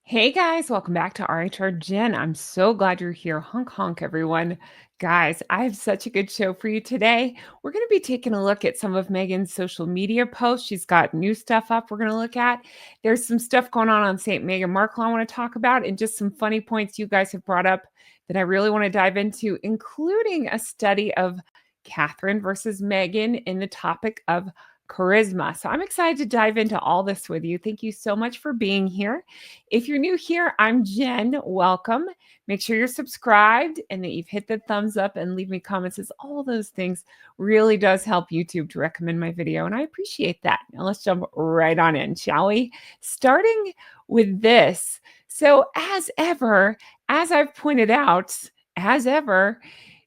Hey guys, welcome back to rhrjen. I'm so glad you're here. Honk honk, everyone. Guys, I have such a good show for you today. We're going to be taking a look at some of Meghan's social media posts. She's got new stuff up we're going to look at. There's some stuff going on St. Meghan Markle I want to talk about, and just some funny points you guys have brought up that I really want to dive into, including a study of Catherine versus Meghan in the topic of charisma. So I'm excited to dive into all this with you. Thank you so much for being here. If you're new here, I'm Jen. Welcome. Make sure you're subscribed and that you've hit the thumbs up and leave me comments, as all those things really does help YouTube to recommend my video, and I appreciate that. Now let's jump right on in, shall we? Starting with this. So as ever, as I've pointed out, as ever,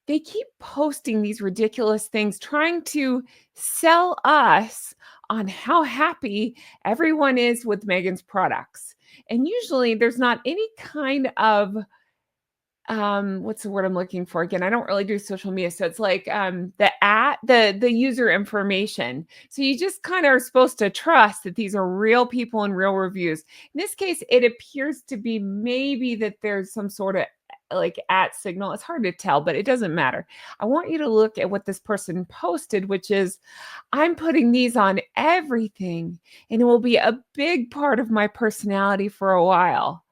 they keep posting these ridiculous things, trying to sell us on how happy everyone is with Meghan's products. And usually there's not any kind of what's the word I'm looking for? Again, I don't really do social media, so it's like the user information. So you just kind of are supposed to trust that these are real people and real reviews. In this case, it appears to be maybe that there's some sort of like at signal. It's hard to tell, but it doesn't matter. I want you to look at what this person posted, which is, I'm putting these on everything and it will be a big part of my personality for a while.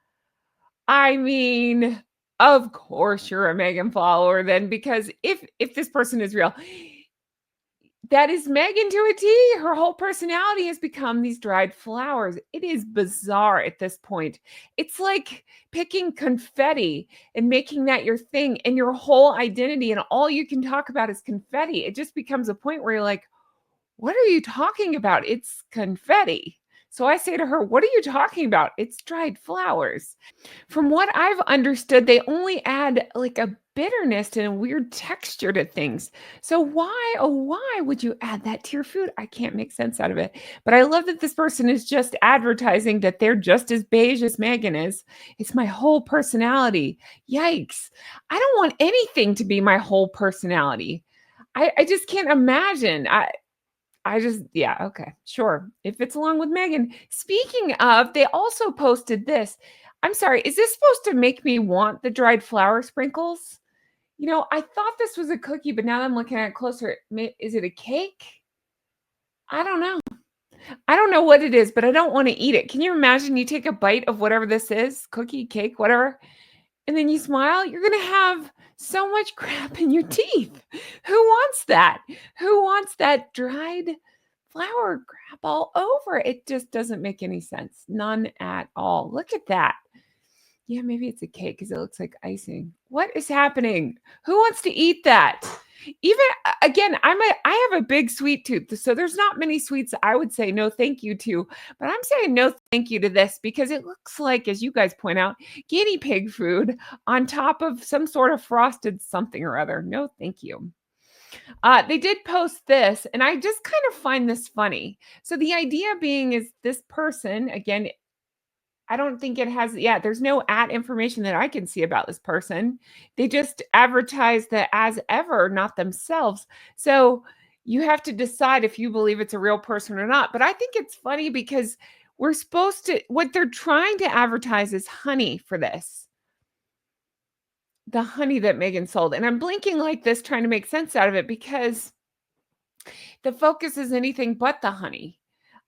I mean, of course you're a Meghan follower then, because if this person is real, that is Meghan to a T. Her whole personality has become these dried flowers. It is bizarre at this point. It's like picking confetti and making that your thing, and your whole identity, and all you can talk about is confetti. It just becomes a point where you're like, what are you talking about? It's confetti. So I say to her, what are you talking about? It's dried flowers. From what I've understood, they only add like a bitterness and a weird texture to things. So why, oh, why would you add that to your food? I can't make sense out of it. But I love that this person is just advertising that they're just as beige as Meghan is. It's my whole personality. Yikes. I don't want anything to be my whole personality. I just can't imagine. I just, yeah, okay, sure. If it's along with Meghan. Speaking of, they also posted this. I'm sorry, is this supposed to make me want the dried flower sprinkles? I thought this was a cookie, but now that I'm looking at it closer, is it a cake? I don't know. I don't know what it is, but I don't want to eat it. Can you imagine you take a bite of whatever this is, cookie, cake, whatever, and then you smile? You're going to have so much crap in your teeth. Who wants that? Who wants that dried flour crap all over? It just doesn't make any sense. None at all. Look at that. Yeah, maybe it's a cake because it looks like icing. What is happening? Who wants to eat that? Even again, I have a big sweet tooth, so there's not many sweets I would say no thank you to, but I'm saying no thank you to this because it looks like, as you guys point out, guinea pig food on top of some sort of frosted something or other. No thank you. They did post this, and I just kind of find this funny. So the idea being is this person, again, I don't think it has, yeah, there's no ad information that I can see about this person. They just advertise the as ever, not themselves. So you have to decide if you believe it's a real person or not. But I think it's funny because we're supposed to, what they're trying to advertise is honey for this. The honey that Meghan sold. And I'm blinking like this, trying to make sense out of it because the focus is anything but the honey.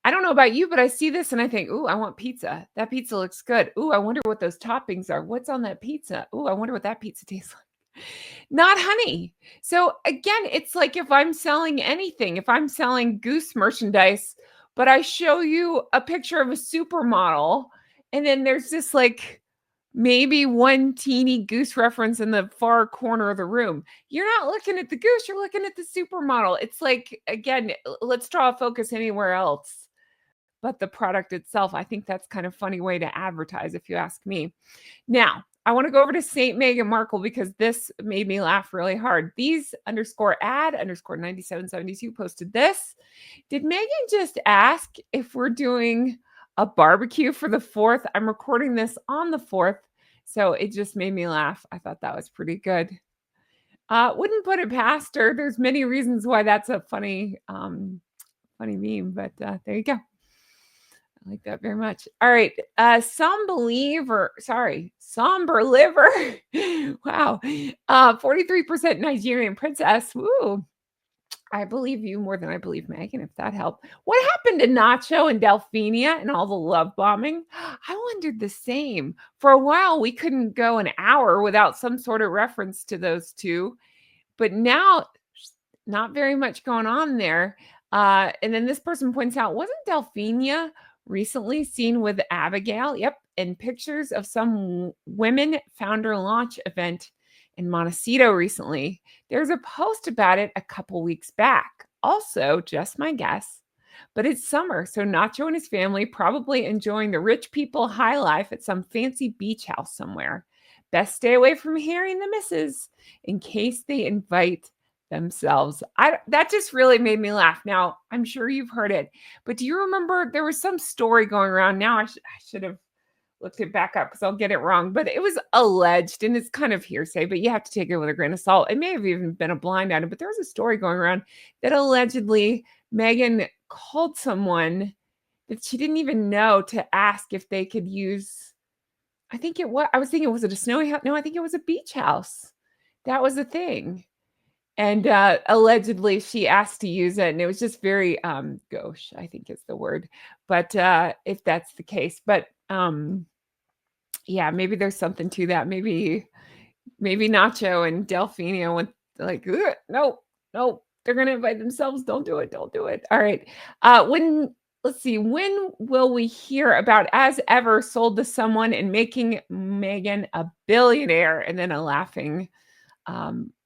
I don't know about you, but I see this and I think, ooh, I want pizza. That pizza looks good. Ooh, I wonder what those toppings are. What's on that pizza? Ooh, I wonder what that pizza tastes like. Not honey. So again, it's like if I'm selling anything, if I'm selling goose merchandise, but I show you a picture of a supermodel, and then there's this like maybe one teeny goose reference in the far corner of the room. You're not looking at the goose, you're looking at the supermodel. It's like, again, let's draw a focus anywhere else but the product itself. I think that's kind of funny way to advertise, if you ask me. Now, I want to go over to St. Meghan Markle because this made me laugh really hard. These underscore ad underscore 9772 posted this. Did Meghan just ask if we're doing a barbecue for the 4th? I'm recording this on the 4th, so it just made me laugh. I thought that was pretty good. Wouldn't put it past her. There's many reasons why that's a funny meme, but there you go. I like that very much. All right. Somber liver. Wow. 43% Nigerian princess. Woo. I believe you more than I believe Meghan, if that helped. What happened to Nacho and Delphina and all the love bombing? I wondered the same. For a while, we couldn't go an hour without some sort of reference to those two. But now, not very much going on there. And then this person points out, wasn't Delphina recently seen with Abigail? Yep. And pictures of some women founder launch event in Montecito recently. There's a post about it a couple weeks back. Also, just my guess, but it's summer, so Nacho and his family probably enjoying the rich people high life at some fancy beach house somewhere. Best stay away from Harry and the missus in case they invite themselves. That just really made me laugh. Now, I'm sure you've heard it, but do you remember there was some story going around? Now I should have looked it back up because I'll get it wrong, but it was alleged, and it's kind of hearsay, but you have to take it with a grain of salt. It may have even been a blind item, but there was a story going around that allegedly Meghan called someone that she didn't even know to ask if they could use. I was thinking, was it a snowy house? No, I think it was a beach house. That was a thing. And allegedly she asked to use it, and it was just very gauche, I think is the word. But if that's the case, but yeah, maybe there's something to that. Maybe Nacho and Delphina went like, no, no, they're gonna invite themselves. Don't do it. Don't do it. All right. Let's see, when will we hear about As Ever sold to someone and making Meghan a billionaire? And then a laughing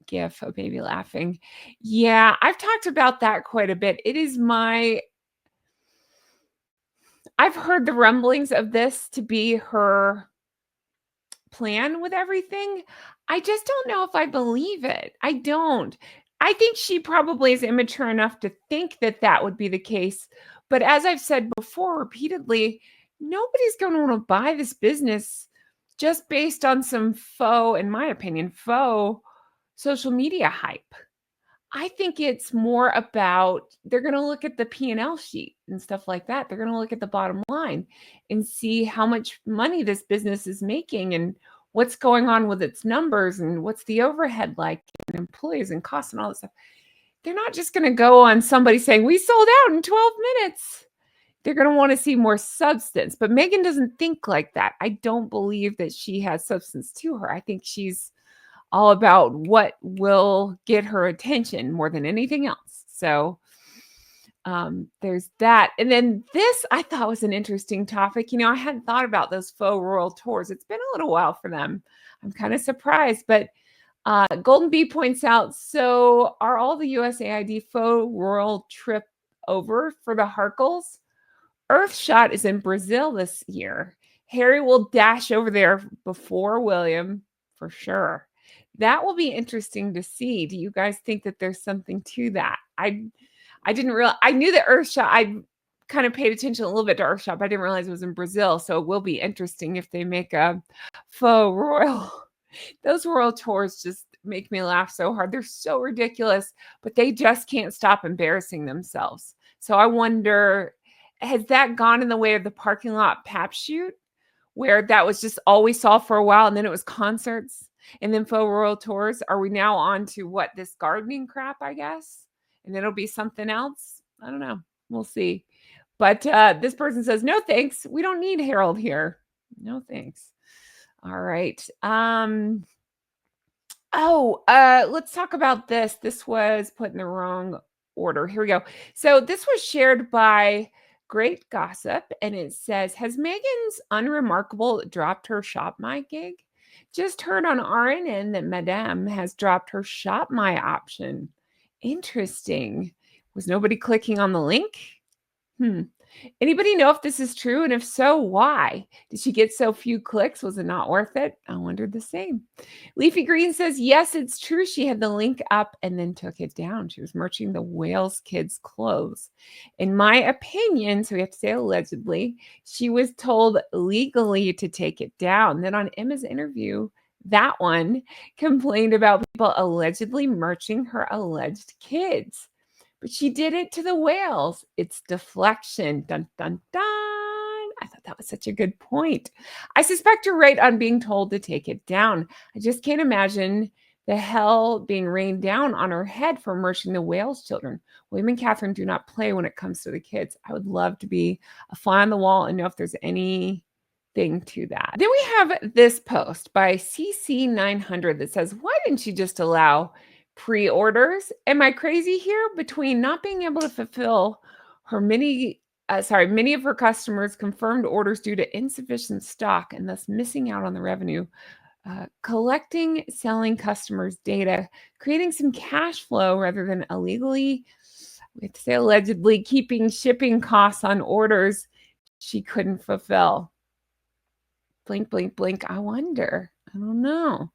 gif of baby laughing. Yeah, I've talked about that quite a bit. I've heard the rumblings of this to be her plan with everything. I just don't know if I believe it. I don't. I think she probably is immature enough to think that that would be the case. But as I've said before repeatedly, nobody's going to want to buy this business just based on some faux, in my opinion, faux social media hype. I think it's more about they're going to look at the P&L sheet and stuff like that. They're going to look at the bottom line and see how much money this business is making and what's going on with its numbers and what's the overhead like and employees and costs and all that stuff. They're not just going to go on somebody saying, we sold out in 12 minutes. They're going to want to see more substance. But Meghan doesn't think like that. I don't believe that she has substance to her. I think she's all about what will get her attention more than anything else. So there's that. And then this I thought was an interesting topic. I hadn't thought about those faux royal tours. It's been a little while for them. I'm kind of surprised, but Golden Bee points out, so are all the USAID faux royal trip over for the Harkles? Earthshot is in Brazil this year. Harry will dash over there before William for sure. That will be interesting to see. Do you guys think that there's something to that? I didn't realize. I knew that Earthshot. I kind of paid attention a little bit to Earthshot, but I didn't realize it was in Brazil. So it will be interesting if they make a faux royal. Those royal tours just make me laugh so hard. They're so ridiculous, but they just can't stop embarrassing themselves. So I wonder, has that gone in the way of the parking lot pap shoot, where that was just all we saw for a while, and then it was concerts and then faux royal tours? Are we now on to what, this gardening crap, I guess? And then it'll be something else? I don't know. We'll see. But this person says, no, thanks. We don't need Harold here. No, thanks. All right. Let's talk about this. This was put in the wrong order. Here we go. So this was shared by Great Gossip, and it says, has Meghan's Unremarkable dropped her Shop My gig? Just heard on rhrjen that Madame has dropped her Shop My option. Interesting. Was nobody clicking on the link? Anybody know if this is true? And if so, why? Did she get so few clicks? Was it not worth it? I wondered the same. Leafy Green says, yes, it's true. She had the link up and then took it down. She was merching the Wales kids' clothes. In my opinion, so we have to say allegedly, she was told legally to take it down. Then on Emma's interview, that one complained about people allegedly merching her alleged kids. But she did it to the whales. It's deflection. Dun, dun, dun. I thought that was such a good point. I suspect you're right on being told to take it down. I just can't imagine the hell being rained down on her head for immersing the Wales children. William and Catherine do not play when it comes to the kids. I would love to be a fly on the wall and know if there's anything to that. Then we have this post by CC900 that says, why didn't you just allow pre-orders? Am I crazy here? Between not being able to fulfill her many of her customers' confirmed orders due to insufficient stock and thus missing out on the revenue, collecting, selling customers' data, creating some cash flow rather than illegally, we have to say allegedly, keeping shipping costs on orders she couldn't fulfill. Blink, blink, blink. I wonder. I don't know.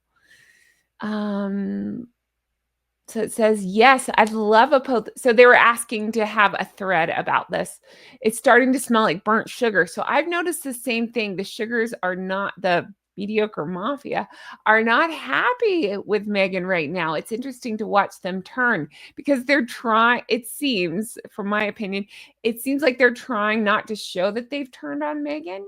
So it says, yes, I'd love a post. So they were asking to have a thread about this. It's starting to smell like burnt sugar. So I've noticed the same thing. The sugars are not, the mediocre mafia are not happy with Meghan right now. It's interesting to watch them turn because they're trying, it seems, from my opinion, it seems like they're trying not to show that they've turned on Meghan.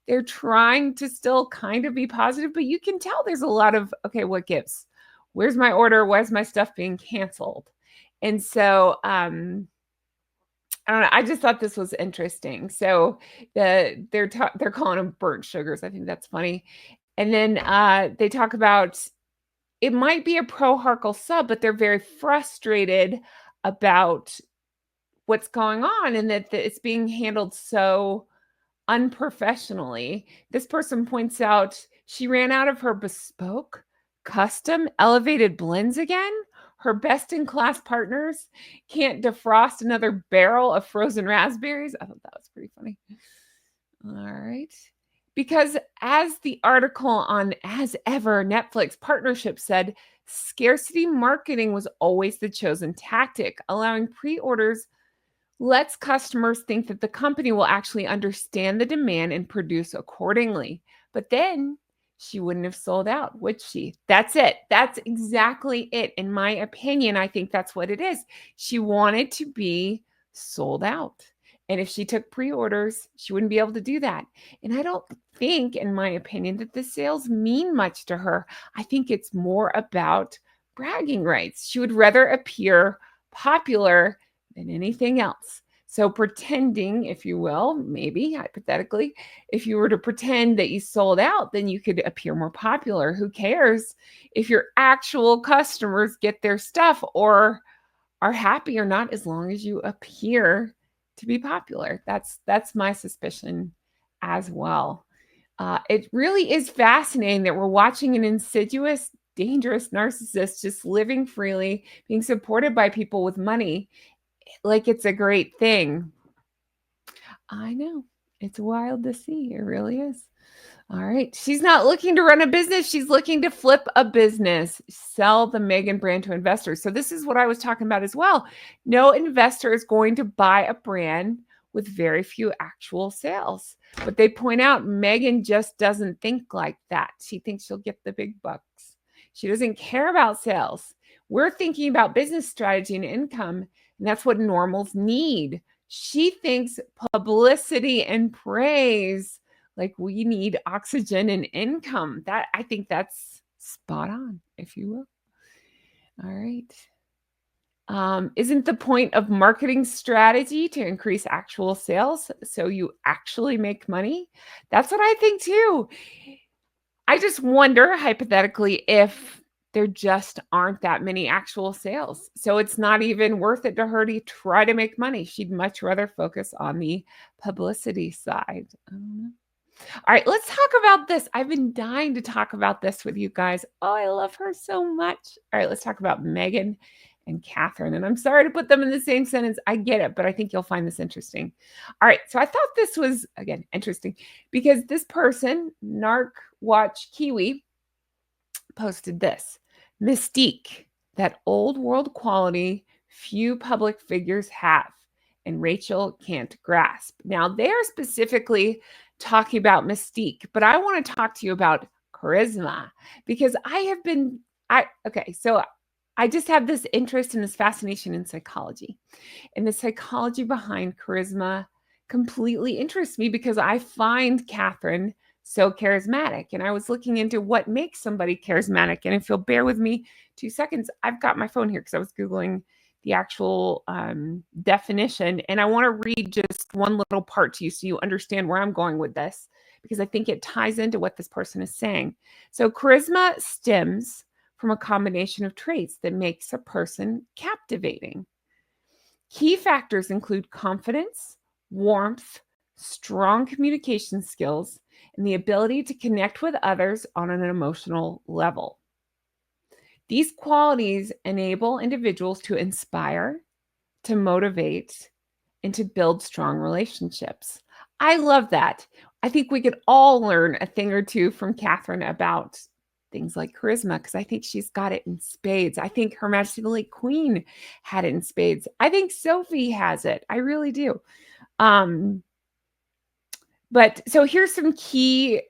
They're trying to still kind of be positive, but you can tell there's a lot of, okay, what gives? Where's my order? Why is my stuff being canceled? And so, I don't know. I just thought this was interesting. So they're calling them burnt sugars. I think that's funny. And then they talk about it might be a pro Harkle sub, but they're very frustrated about what's going on and that it's being handled so unprofessionally. This person points out she ran out of her bespoke, custom, elevated blends again. Her best-in-class partners can't defrost another barrel of frozen raspberries. I thought that was pretty funny. All right. Because as the article on As Ever Netflix partnership said, scarcity marketing was always the chosen tactic, allowing pre-orders lets customers think that the company will actually understand the demand and produce accordingly. But then she wouldn't have sold out, would she? That's it. That's exactly it. In my opinion, I think that's what it is. She wanted to be sold out. And if she took pre-orders, she wouldn't be able to do that. And I don't think, in my opinion, that the sales mean much to her. I think it's more about bragging rights. She would rather appear popular than anything else. So pretending, if you will, maybe hypothetically, if you were to pretend that you sold out, then you could appear more popular. Who cares if your actual customers get their stuff or are happy or not, as long as you appear to be popular. That's my suspicion as well. It really is fascinating that we're watching an insidious, dangerous narcissist just living freely, being supported by people with money like it's a great thing. I know. It's wild to see. It really is. All right. She's not looking to run a business. She's looking to flip a business, sell the Meghan brand to investors. So this is what I was talking about as well. No investor is going to buy a brand with very few actual sales. But they point out Meghan just doesn't think like that. She thinks she'll get the big bucks. She doesn't care about sales. We're thinking about business strategy and income, and that's what normals need. She thinks publicity and praise, like we need oxygen and income. That I think that's spot on, if you will. All right. Isn't the point of marketing strategy to increase actual sales so you actually make money? That's what I think too. I just wonder, hypothetically, if there just aren't that many actual sales. So it's not even worth it to her to try to make money. She'd much rather focus on the publicity side. I don't know. All right, let's talk about this. I've been dying to talk about this with you guys. Oh, I love her so much. All right, let's talk about Meghan and Catherine. And I'm sorry to put them in the same sentence. I get it, but I think you'll find this interesting. All right, so I thought this was, again, interesting because this person, Narc Watch Kiwi, posted this. Mystique, that old world quality few public figures have and Rachel can't grasp. Now, they're specifically talking about mystique, but I want to talk to you about charisma because so I just have this interest and this fascination in psychology and the psychology behind charisma, completely interests me because I find Catherine so charismatic. And I was looking into what makes somebody charismatic. And if you'll bear with me 2 seconds, I've got my phone here because I was Googling the actual definition. And I want to read just one little part to you so you understand where I'm going with this, because I think it ties into what this person is saying. So charisma stems from a combination of traits that makes a person captivating. Key factors include confidence, warmth, strong communication skills, and the ability to connect with others on an emotional level. These qualities enable individuals to inspire, to motivate, and to build strong relationships. I love that. I think we could all learn a thing or two from Catherine about things like charisma, because I think she's got it in spades. I think Her Majesty the late Queen had it in spades. I think Sophie has it. I really do. But so here's some key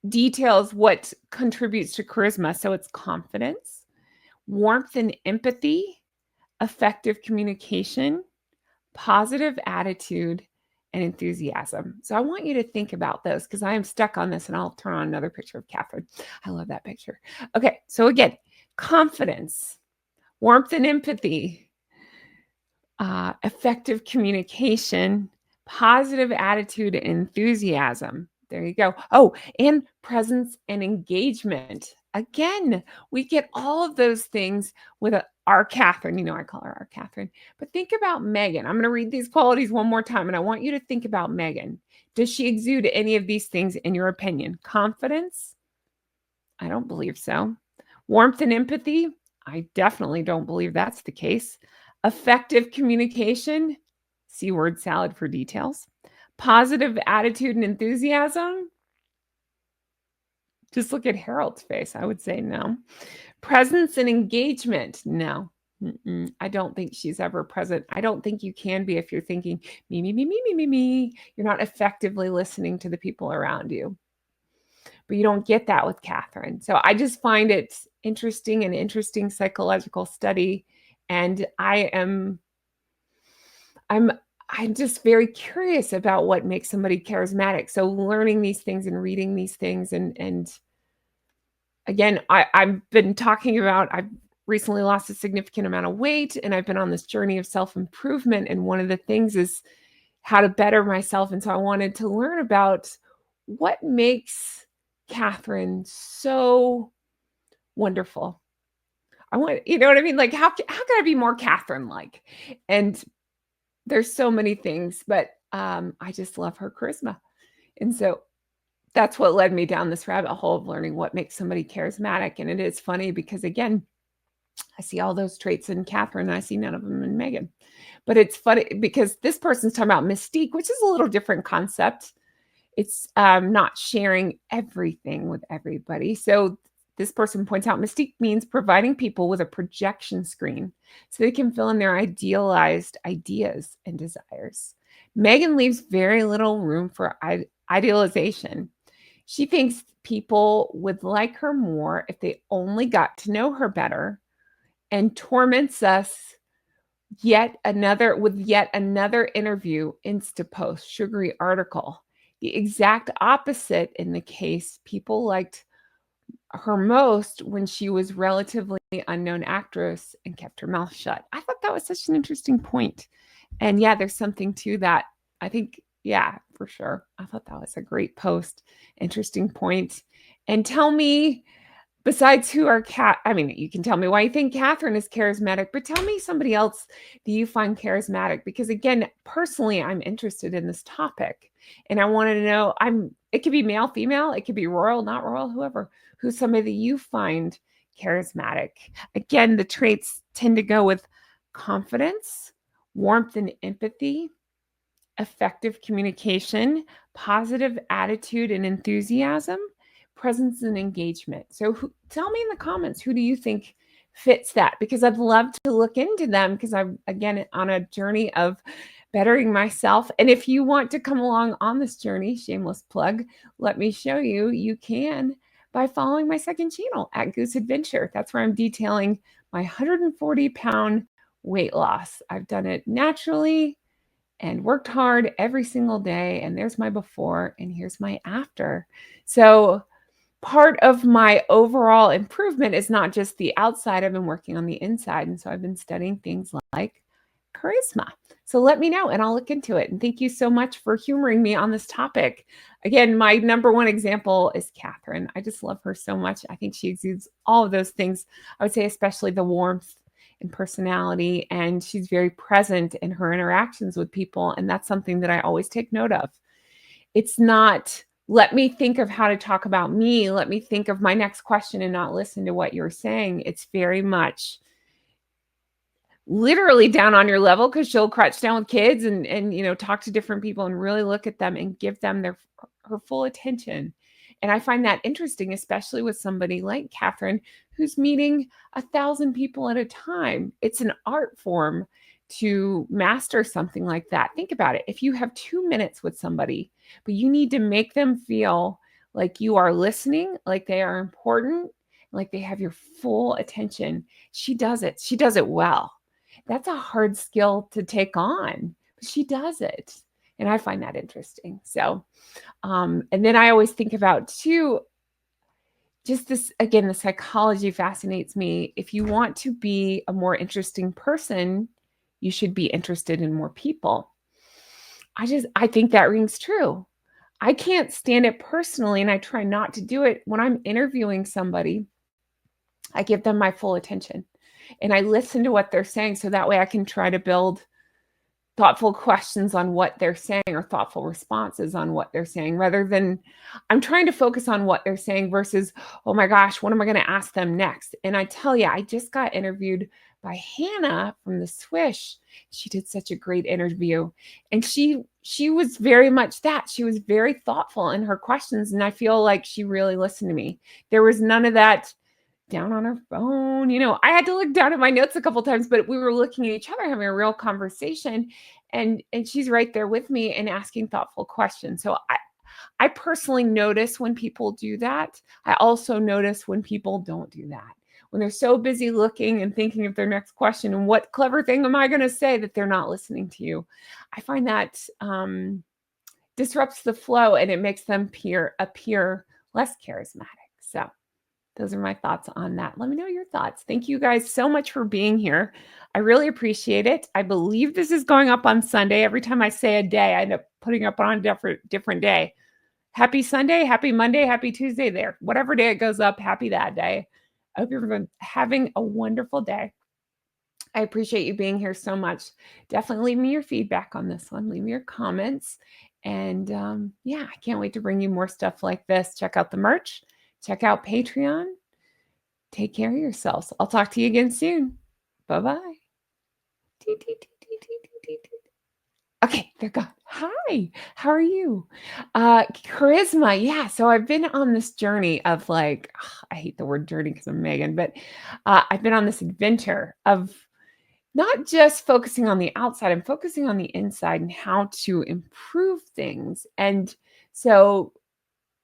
details what contributes to charisma. So it's confidence, warmth and empathy, effective communication, positive attitude, and enthusiasm. So I want you to think about those because I am stuck on this, and I'll turn on another picture of Catherine. I love that picture. Okay, so again, confidence, warmth and empathy, effective communication, positive attitude, and enthusiasm. There you go. Oh, and presence and engagement. Again, we get all of those things with our Catherine. You know, I call her our Catherine. But think about Meghan. I'm going to read these qualities one more time, and I want you to think about Meghan. Does she exude any of these things in your opinion? Confidence? I don't believe so. Warmth and empathy? I definitely don't believe that's the case. Effective communication? See word salad for details. Positive attitude and enthusiasm? Just look at Harold's face. I would say no. Presence and engagement? No. I don't think she's ever present. I don't think you can be if you're thinking me, me, me, me, me, me, me. You're not effectively listening to the people around you. But you don't get that with Catherine. So I just find it interesting, an interesting psychological study. And I'm just very curious about what makes somebody charismatic. So learning these things and reading these things, and again, I've been talking about, I've recently lost a significant amount of weight, and I've been on this journey of self-improvement. And one of the things is how to better myself. And so I wanted to learn about what makes Catherine so wonderful. I want, you know what I mean? Like, how can I be more Catherine-like? And there's so many things, but I just love her charisma. And so that's what led me down this rabbit hole of learning what makes somebody charismatic. And it is funny because, again, I see all those traits in Catherine, and I see none of them in Meghan. But it's funny because this person's talking about mystique, which is a little different concept. It's not sharing everything with everybody. So this person points out mystique means providing people with a projection screen so they can fill in their idealized ideas and desires. Meghan leaves very little room for idealization. She thinks people would like her more if they only got to know her better, and torments us with yet another interview, Insta post, sugary article. The exact opposite in the case. People liked her most when she was relatively unknown actress and kept her mouth shut. I thought that was such an interesting point. And yeah, there's something to that. I think, yeah, for sure. I thought that was a great post. Interesting point. And tell me, besides who are you can tell me why you think Catherine is charismatic, but tell me somebody else that you find charismatic. Because again, personally, I'm interested in this topic. And I want to know, it could be male, female, it could be royal, not royal, whoever, who's somebody that you find charismatic. Again, the traits tend to go with confidence, warmth and empathy, effective communication, positive attitude and enthusiasm, presence and engagement. So tell me in the comments, who do you think fits that? Because I'd love to look into them, because I'm, again, on a journey of bettering myself. And if you want to come along on this journey, shameless plug, let me show you, you can by following my second channel at Goose Adventure. That's where I'm detailing my 140-pound weight loss. I've done it naturally, and worked hard every single day. And there's my before, and here's my after. So, part of my overall improvement is not just the outside, I've been working on the inside. And so I've been studying things like charisma. So let me know and I'll look into it. And thank you so much for humoring me on this topic. Again, my number one example is Catherine. I just love her so much. I think she exudes all of those things. I would say, especially the warmth and personality. And she's very present in her interactions with people. And that's something that I always take note of. It's not, let me think of how to talk about me. Let me think of my next question and not listen to what you're saying. It's very much literally down on your level, because she'll crouch down with kids and talk to different people and really look at them and give them her full attention. And I find that interesting, especially with somebody like Catherine, who's meeting 1,000 people at a time. It's an art form to master something like that. Think about it. If you have 2 minutes with somebody, but you need to make them feel like you are listening, like they are important, like they have your full attention, she does it. She does it well. That's a hard skill to take on, but she does it. And I find that interesting. So, and then I always think about too, just this, again, the psychology fascinates me. If you want to be a more interesting person, you should be interested in more people. I think that rings true. I can't stand it personally, and I try not to do it. When I'm interviewing somebody, I give them my full attention and I listen to what they're saying. So that way I can try to build thoughtful questions on what they're saying or thoughtful responses on what they're saying, rather than I'm trying to focus on what they're saying versus, oh my gosh, what am I going to ask them next? And I tell you, I just got interviewed by Hannah from the Swish. She did such a great interview. And she was very much that. She was very thoughtful in her questions. And I feel like she really listened to me. There was none of that down on her phone. I had to look down at my notes a couple times, but we were looking at each other, having a real conversation. And she's right there with me and asking thoughtful questions. So I personally notice when people do that. I also notice when people don't do that. When they're so busy looking and thinking of their next question and what clever thing am I going to say, that they're not listening to you. I find that disrupts the flow and it makes them appear less charismatic. So those are my thoughts on that. Let me know your thoughts. Thank you guys so much for being here. I really appreciate it. I believe this is going up on Sunday. Every time I say a day, I end up putting up on a different day. Happy Sunday, happy Monday, happy Tuesday there. Whatever day it goes up, happy that day. I hope you're having a wonderful day. I appreciate you being here so much. Definitely leave me your feedback on this one. Leave me your comments. And yeah, I can't wait to bring you more stuff like this. Check out the merch. Check out Patreon. Take care of yourselves. I'll talk to you again soon. Bye-bye. Okay, they're gone. Hi, how are you? Charisma. Yeah, so I've been on this journey of like, I hate the word journey because I'm Megan, but I've been on this adventure of not just focusing on the outside, I'm focusing on the inside and how to improve things. And so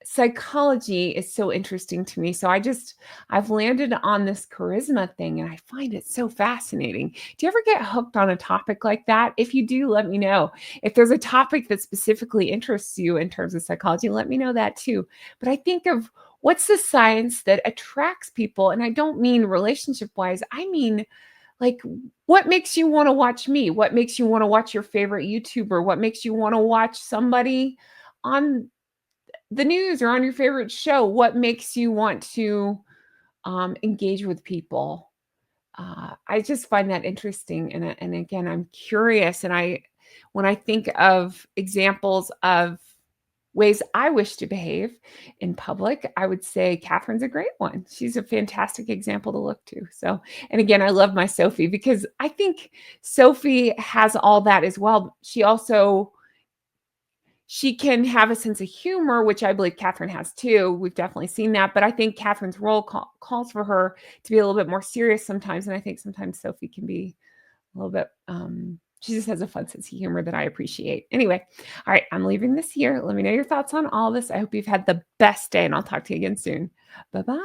psychology is so interesting to me. So I've landed on this charisma thing and I find it so fascinating. Do you ever get hooked on a topic like that? If you do, let me know. If there's a topic that specifically interests you in terms of psychology, let me know that too. But I think of what's the science that attracts people? And I don't mean relationship wise. I mean, like, what makes you want to watch me? What makes you want to watch your favorite YouTuber? What makes you want to watch somebody on the news or on your favorite show? What makes you want to engage with people? I just find that interesting. And again, I'm curious. And when I think of examples of ways I wish to behave in public, I would say Catherine's a great one. She's a fantastic example to look to. So, and again, I love my Sophie because I think Sophie has all that as well. She can have a sense of humor, which I believe Catherine has too. We've definitely seen that. But I think Catherine's role calls for her to be a little bit more serious sometimes. And I think sometimes Sophie can be a little bit, she just has a fun sense of humor that I appreciate. Anyway, all right, I'm leaving this here. Let me know your thoughts on all this. I hope you've had the best day and I'll talk to you again soon. Bye-bye.